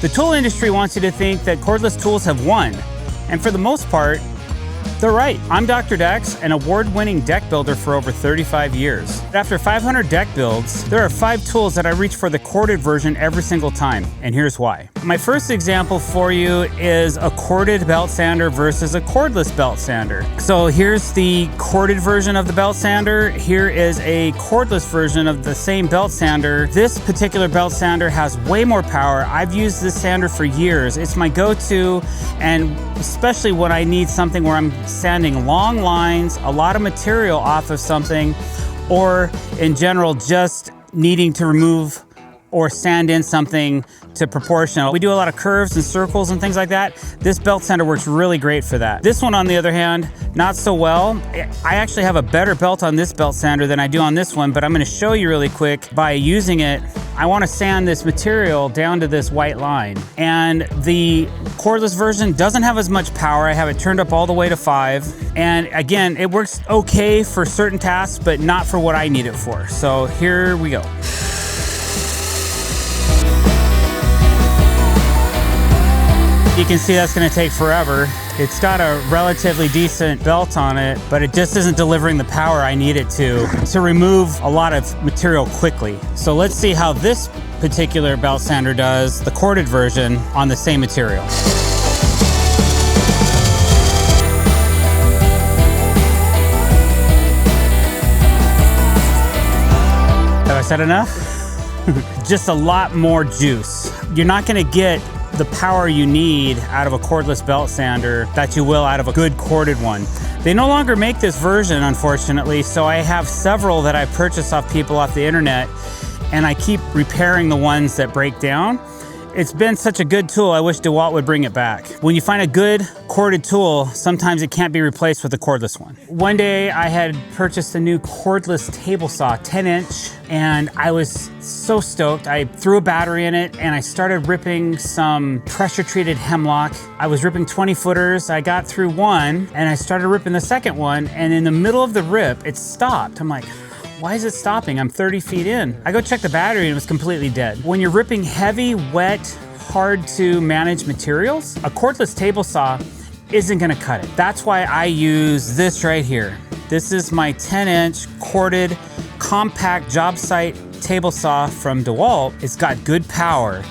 The tool industry wants you to think that cordless tools have won, and for the most part, they're right. I'm Dr. Decks, an award-winning deck builder for over 35 years. After 500 deck builds, there are 5 tools that I reach for the corded version every single time, and here's why. My first example for you is a corded belt sander versus a cordless belt sander. So here's the corded version of the belt sander. Here is a cordless version of the same belt sander. This particular belt sander has way more power. I've used this sander for years. It's my go-to, and especially when I need something where I'm sanding long lines, a lot of material off of something, or in general, just needing to remove or sand in something to proportional. We do a lot of curves and circles and things like that. This belt sander works really great for that. This one, on the other hand, not so well. I actually have a better belt on this belt sander than I do on this one, but I'm gonna show you really quick. By using it, I wanna sand this material down to this white line. And the cordless version doesn't have as much power. I have it turned up all the way to 5. And again, it works okay for certain tasks, but not for what I need it for. So here we go. You can see that's gonna take forever. It's got a relatively decent belt on it, but it just isn't delivering the power I need it to remove a lot of material quickly. So let's see how this particular belt sander does, the corded version, on the same material. Have I said enough? Just a lot more juice. You're not gonna get the power you need out of a cordless belt sander that you will out of a good corded one. They no longer make this version, unfortunately, so I have several that I purchased off people off the internet, and I keep repairing the ones that break down. It's been such a good tool, I wish DeWalt would bring it back. When you find a good corded tool, sometimes it can't be replaced with a cordless one. One day I had purchased a new cordless table saw, 10-inch, and I was so stoked. I threw a battery in it and I started ripping some pressure-treated hemlock. I was ripping 20-footers. I got through one and I started ripping the second one, and in the middle of the rip, it stopped. I'm like, why is it stopping? I'm 30 feet in. I go check the battery and it was completely dead. When you're ripping heavy, wet, hard to manage materials, a cordless table saw isn't gonna cut it. That's why I use this right here. This is my 10-inch corded compact job site table saw from DeWalt. It's got good power.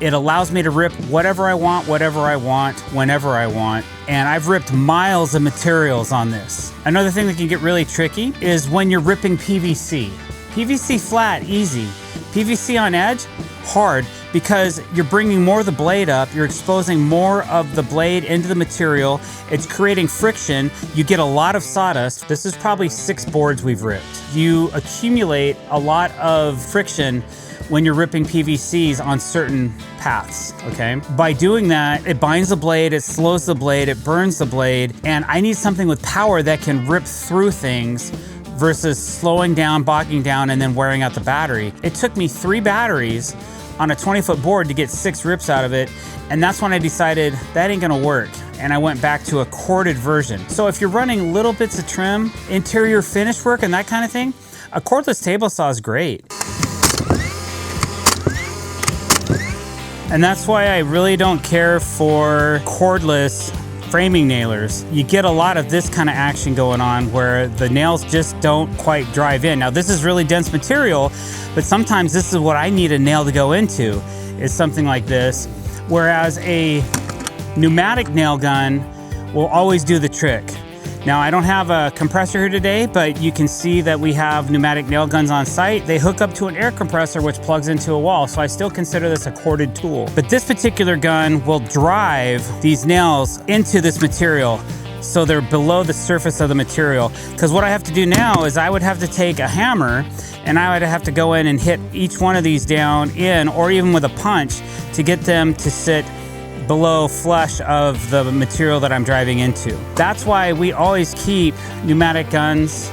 It allows me to rip whatever I want, whenever I want, and I've ripped miles of materials on this. Another thing that can get really tricky is when you're ripping PVC. PVC flat, easy. PVC on edge, hard, because you're bringing more of the blade up, you're exposing more of the blade into the material, it's creating friction, you get a lot of sawdust. This is probably 6 boards we've ripped. You accumulate a lot of friction when you're ripping PVCs on certain paths, okay? By doing that, it binds the blade, it slows the blade, it burns the blade, and I need something with power that can rip through things versus slowing down, bogging down, and then wearing out the battery. It took me 3 batteries on a 20-foot board to get 6 rips out of it, and that's when I decided that ain't gonna work, and I went back to a corded version. So if you're running little bits of trim, interior finish work, and that kind of thing, a cordless table saw is great. And that's why I really don't care for cordless framing nailers. You get a lot of this kind of action going on where the nails just don't quite drive in. Now this is really dense material, but sometimes this is what I need a nail to go into, is something like this. Whereas a pneumatic nail gun will always do the trick. Now I don't have a compressor here today, but you can see that we have pneumatic nail guns on site. They hook up to an air compressor which plugs into a wall, so I still consider this a corded tool. But this particular gun will drive these nails into this material, so they're below the surface of the material. Because what I have to do now is I would have to take a hammer and I would have to go in and hit each one of these down in, or even with a punch, to get them to sit below flush of the material that I'm driving into. That's why we always keep pneumatic guns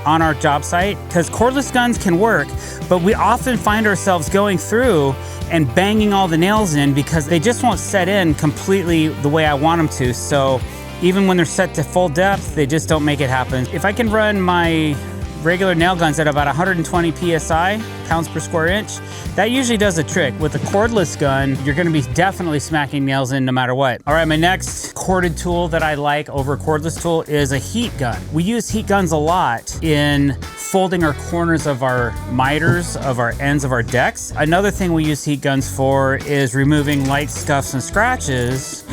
on our job site, because cordless guns can work, but we often find ourselves going through and banging all the nails in because they just won't set in completely the way I want them to. So even when they're set to full depth, they just don't make it happen. If I can run my regular nail guns at about 120 PSI, pounds per square inch. That usually does the trick. With a cordless gun, you're gonna be definitely smacking nails in no matter what. All right, my next corded tool that I like over a cordless tool is a heat gun. We use heat guns a lot in folding our corners of our miters, of our ends of our decks. Another thing we use heat guns for is removing light scuffs and scratches.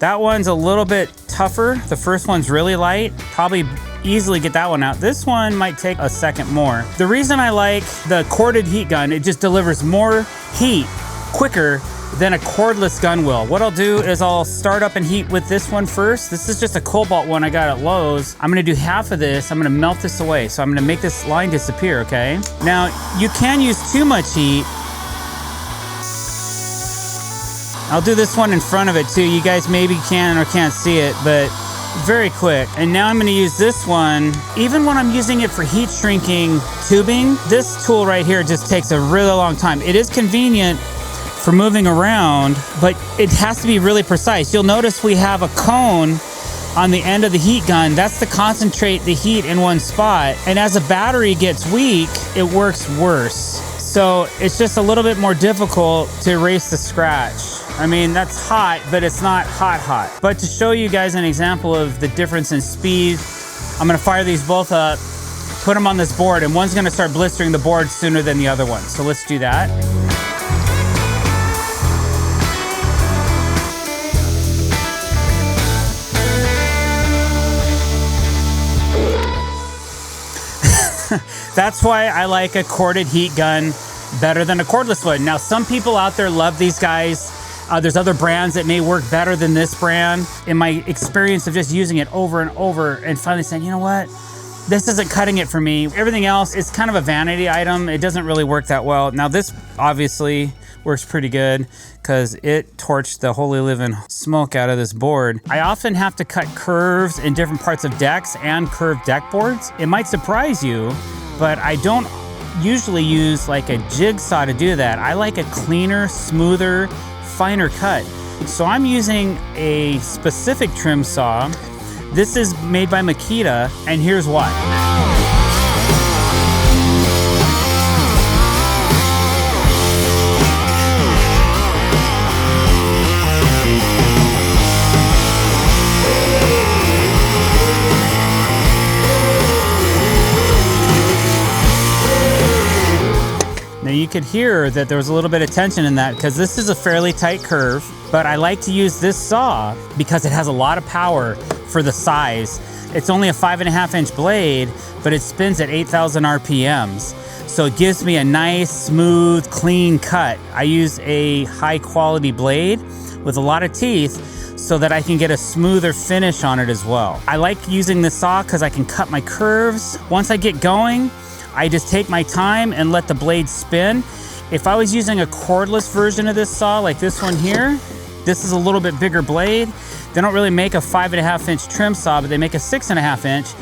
That one's a little bit tougher. The first one's really light. Probably easily get that one out. This one might take a second more. The reason I like the corded heat gun, it just delivers more heat quicker than a cordless gun will. What I'll do is I'll start up and heat with this one first. This is just a cobalt one I got at Lowe's. I'm gonna do half of this. I'm gonna melt this away. So I'm gonna make this line disappear, okay? Now, you can use too much heat. I'll do this one in front of it too. You guys maybe can or can't see it, but very quick. And now I'm gonna use this one. Even when I'm using it for heat shrinking tubing, this tool right here just takes a really long time. It is convenient for moving around, but it has to be really precise. You'll notice we have a cone on the end of the heat gun. That's to concentrate the heat in one spot. And as the battery gets weak, it works worse. So it's just a little bit more difficult to erase the scratch. I mean, that's hot, but it's not hot hot. But to show you guys an example of the difference in speed, I'm gonna fire these both up, put them on this board, and one's gonna start blistering the board sooner than the other one. So let's do that. That's why I like a corded heat gun better than a cordless one. Now, some people out there love these guys. There's other brands that may work better than this brand. In my experience of just using it over and over and finally saying, you know what? This isn't cutting it for me. Everything else is kind of a vanity item. It doesn't really work that well. Now this obviously works pretty good because it torched the holy living smoke out of this board. I often have to cut curves in different parts of decks and curved deck boards. It might surprise you, but I don't usually use like a jigsaw to do that. I like a cleaner, smoother, finer cut. So I'm using a specific trim saw. This is made by Makita, and here's why. Now you could hear that there was a little bit of tension in that because this is a fairly tight curve, but I like to use this saw because it has a lot of power for the size. It's only a 5.5-inch blade, but it spins at 8,000 RPMs. So it gives me a nice, smooth, clean cut. I use a high quality blade with a lot of teeth so that I can get a smoother finish on it as well. I like using this saw because I can cut my curves. Once I get going, I just take my time and let the blade spin. If I was using a cordless version of this saw, like this one here, this is a little bit bigger blade. They don't really make a 5.5-inch trim saw, but they make a 6.5-inch.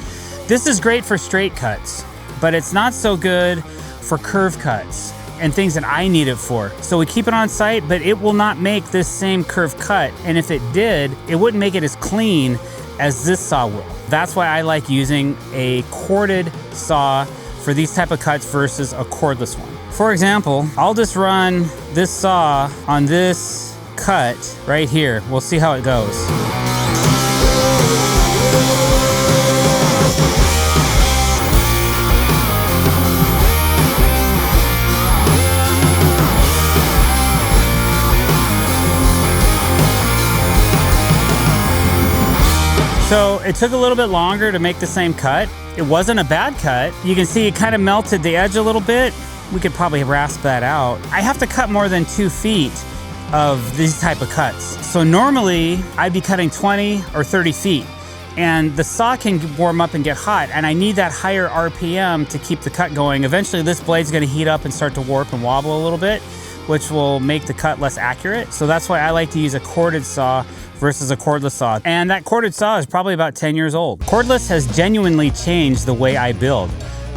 This is great for straight cuts, but it's not so good for curve cuts and things that I need it for. So we keep it on site, but it will not make this same curve cut. And if it did, it wouldn't make it as clean as this saw will. That's why I like using a corded saw for these type of cuts versus a cordless one. For example, I'll just run this saw on this cut right here. We'll see how it goes. So it took a little bit longer to make the same cut. It wasn't a bad cut. You can see it kind of melted the edge a little bit. We could probably rasp that out. I have to cut more than 2 feet of these type of cuts. So normally I'd be cutting 20 or 30 feet and the saw can warm up and get hot and I need that higher RPM to keep the cut going. Eventually this blade's gonna heat up and start to warp and wobble a little bit, which will make the cut less accurate. So that's why I like to use a corded saw versus a cordless saw. And that corded saw is probably about 10 years old. Cordless has genuinely changed the way I build.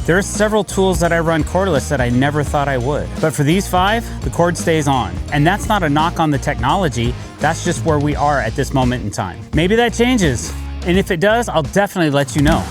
There are several tools that I run cordless that I never thought I would. But for these 5, the cord stays on. And that's not a knock on the technology, that's just where we are at this moment in time. Maybe that changes. And if it does, I'll definitely let you know.